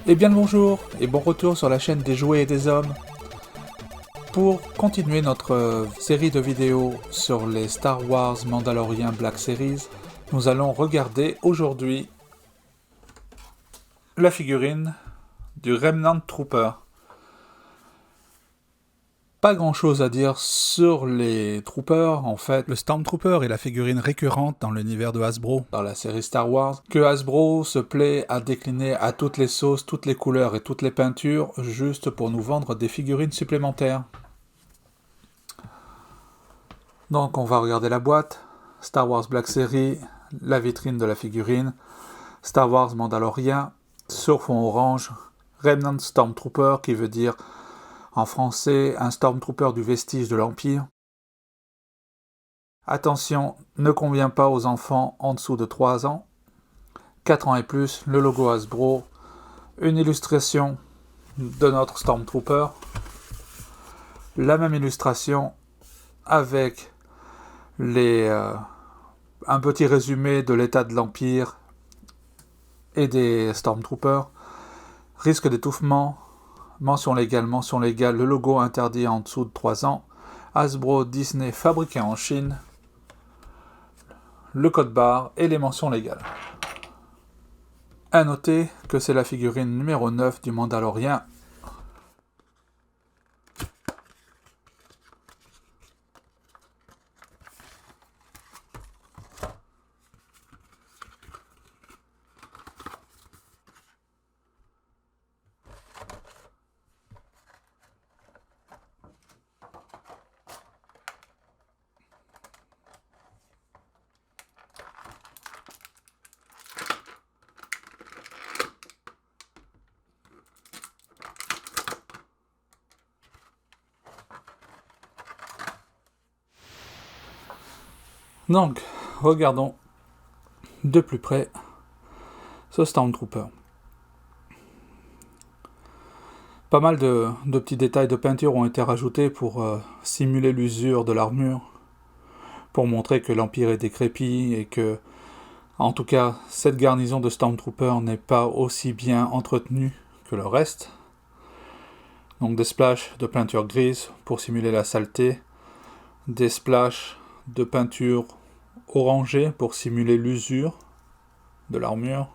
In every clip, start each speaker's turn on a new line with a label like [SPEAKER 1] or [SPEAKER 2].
[SPEAKER 1] Eh bien le bonjour et bon retour sur la chaîne des jouets et des hommes. Pour continuer notre série de vidéos sur les Star Wars Mandalorian Black Series, nous allons regarder aujourd'hui la figurine du Remnant Trooper. Pas grand chose à dire sur les Troopers, en fait. Le Stormtrooper est la figurine récurrente dans l'univers de Hasbro, dans la série Star Wars, que Hasbro se plaît à décliner à toutes les sauces, toutes les couleurs et toutes les peintures, juste pour nous vendre des figurines supplémentaires. Donc on va regarder la boîte, Star Wars Black Series, la vitrine de la figurine, Star Wars Mandalorian, sur fond orange, Remnant Stormtrooper qui veut dire en français un Stormtrooper du vestige de l'Empire. Attention, ne convient pas aux enfants en dessous de 3 ans. 4 ans et plus, le logo Hasbro, une illustration de notre Stormtrooper, la même illustration avec un petit résumé de l'état de l'Empire et des Stormtroopers, risque d'étouffement, mention légale, le logo interdit en dessous de 3 ans, Hasbro Disney fabriqué en Chine, le code barre et les mentions légales. A noter que c'est la figurine numéro 9 du Mandalorian. Donc, regardons de plus près ce Stormtrooper. Pas mal de petits détails de peinture ont été rajoutés pour simuler l'usure de l'armure, pour montrer que l'Empire est décrépit et que, en tout cas, cette garnison de Stormtrooper n'est pas aussi bien entretenue que le reste. Donc des splashes de peinture grise pour simuler la saleté, des splashes de peinture orangée pour simuler l'usure de l'armure.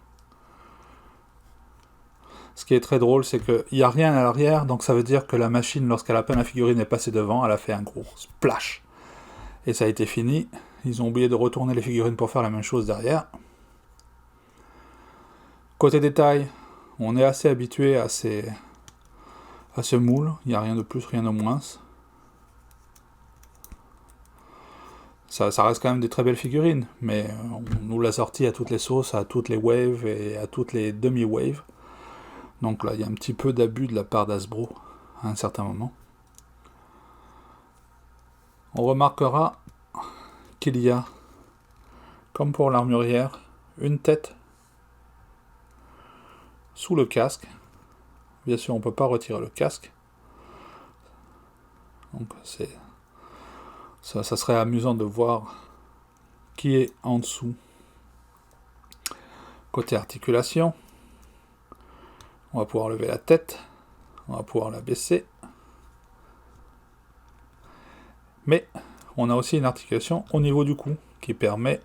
[SPEAKER 1] Ce qui est très drôle, c'est qu'il n'y a rien à l'arrière, donc ça veut dire que la machine, lorsqu'elle a peint la figurine est passée devant, elle a fait un gros splash. Et ça a été fini. Ils ont oublié de retourner les figurines pour faire la même chose derrière. Côté détail, on est assez habitué à ce moule. Il n'y a rien de plus, rien de moins. Ça reste quand même des très belles figurines, mais on nous l'a sorti à toutes les sauces, à toutes les waves et à toutes les demi-waves. Donc là, il y a un petit peu d'abus de la part d'Hasbro à un certain moment. On remarquera qu'il y a, comme pour l'armurière, une tête sous le casque. Bien sûr, on ne peut pas retirer le casque. Donc ça serait amusant de voir qui est en dessous. Côté articulation, on va pouvoir lever la tête, on va pouvoir la baisser. Mais on a aussi une articulation au niveau du cou qui permet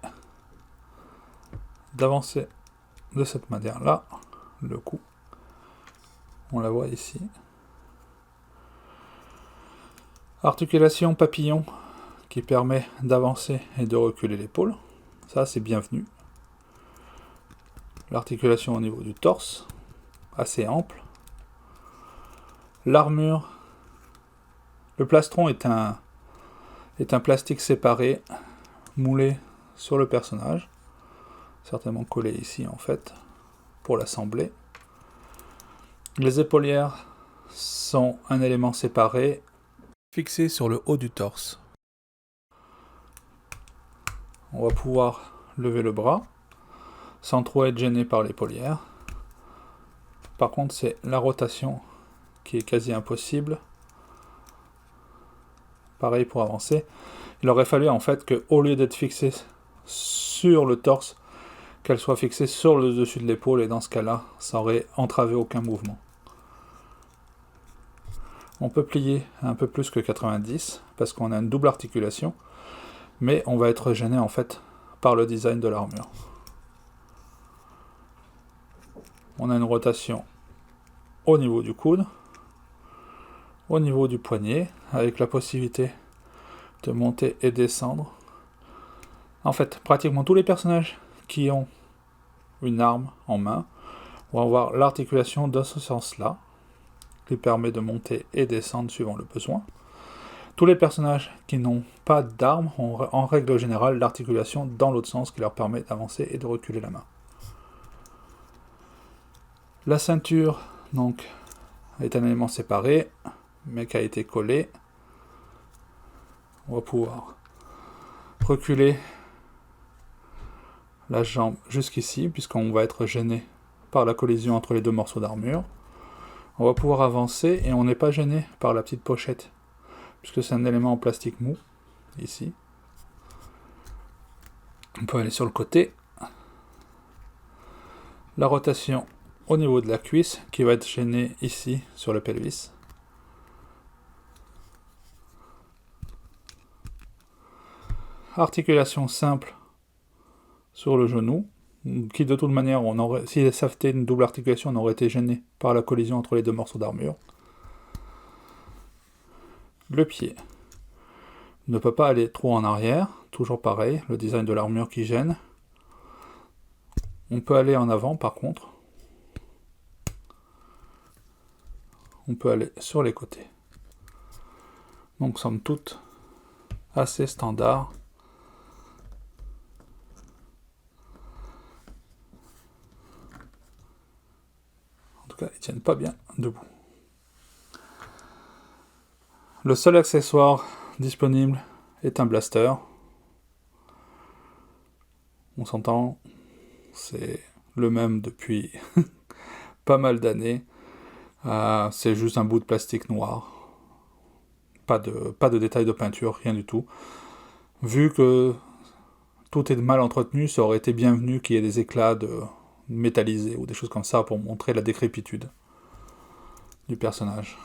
[SPEAKER 1] d'avancer de cette manière-là. Le cou, on la voit ici. Articulation papillon qui permet d'avancer et de reculer l'épaule. Ça, c'est bienvenu. L'articulation au niveau du torse, assez ample. L'armure. Le plastron est un plastique séparé, moulé sur le personnage. Certainement collé ici, en fait, pour l'assembler. Les épaulières sont un élément séparé, fixé sur le haut du torse. On va pouvoir lever le bras, sans trop être gêné par l'épaulière. Par contre, c'est la rotation qui est quasi impossible. Pareil pour avancer. Il aurait fallu en fait qu'au lieu d'être fixé sur le torse, qu'elle soit fixée sur le dessus de l'épaule, et dans ce cas-là, ça aurait entravé aucun mouvement. On peut plier un peu plus que 90, parce qu'on a une double articulation, mais on va être gêné en fait par le design de l'armure. On a une rotation au niveau du coude, au niveau du poignet, avec la possibilité de monter et descendre. En fait, pratiquement tous les personnages qui ont une arme en main vont avoir l'articulation dans ce sens-là, qui permet de monter et descendre suivant le besoin. Tous les personnages qui n'ont pas d'arme ont en règle générale l'articulation dans l'autre sens, qui leur permet d'avancer et de reculer la main. La ceinture, donc, est un élément séparé, mais qui a été collé. On va pouvoir reculer la jambe jusqu'ici, puisqu'on va être gêné par la collision entre les deux morceaux d'armure. On va pouvoir avancer et on n'est pas gêné par la petite pochette, puisque c'est un élément en plastique mou, ici. On peut aller sur le côté. La rotation au niveau de la cuisse, qui va être gênée ici, sur le pelvis. Articulation simple sur le genou, qui de toute manière, si ça avait été une double articulation, on aurait été gêné par la collision entre les deux morceaux d'armure. Le pied ne peut pas aller trop en arrière, toujours pareil, le design de l'armure qui gêne. On peut aller en avant par contre. On peut aller sur les côtés. Donc somme toute assez standard. En tout cas, ils tiennent pas bien debout. Le seul accessoire disponible est un blaster. On s'entend, c'est le même depuis pas mal d'années. C'est juste un bout de plastique noir. Pas de détails de peinture, rien du tout. Vu que tout est mal entretenu, ça aurait été bienvenu qu'il y ait des éclats métallisés ou des choses comme ça pour montrer la décrépitude du personnage.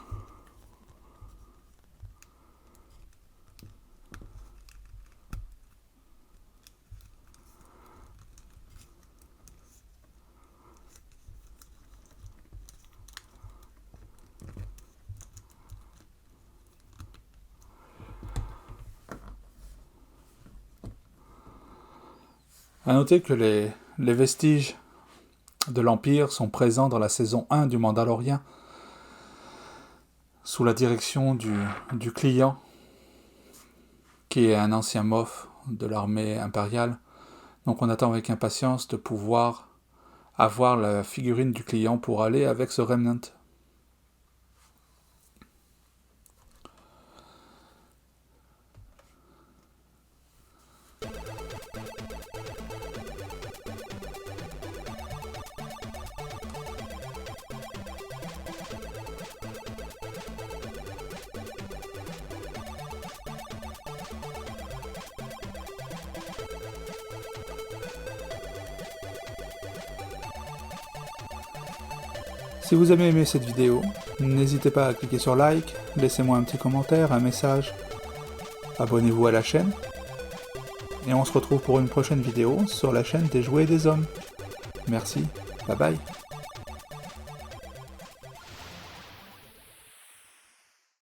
[SPEAKER 1] A noter que les vestiges de l'Empire sont présents dans la saison 1 du Mandalorian, sous la direction du client, qui est un ancien Moff de l'armée impériale. Donc on attend avec impatience de pouvoir avoir la figurine du client pour aller avec ce Remnant. Si vous avez aimé cette vidéo, n'hésitez pas à cliquer sur like, laissez-moi un petit commentaire, un message, abonnez-vous à la chaîne, et on se retrouve pour une prochaine vidéo sur la chaîne des jouets et des hommes. Merci, bye bye.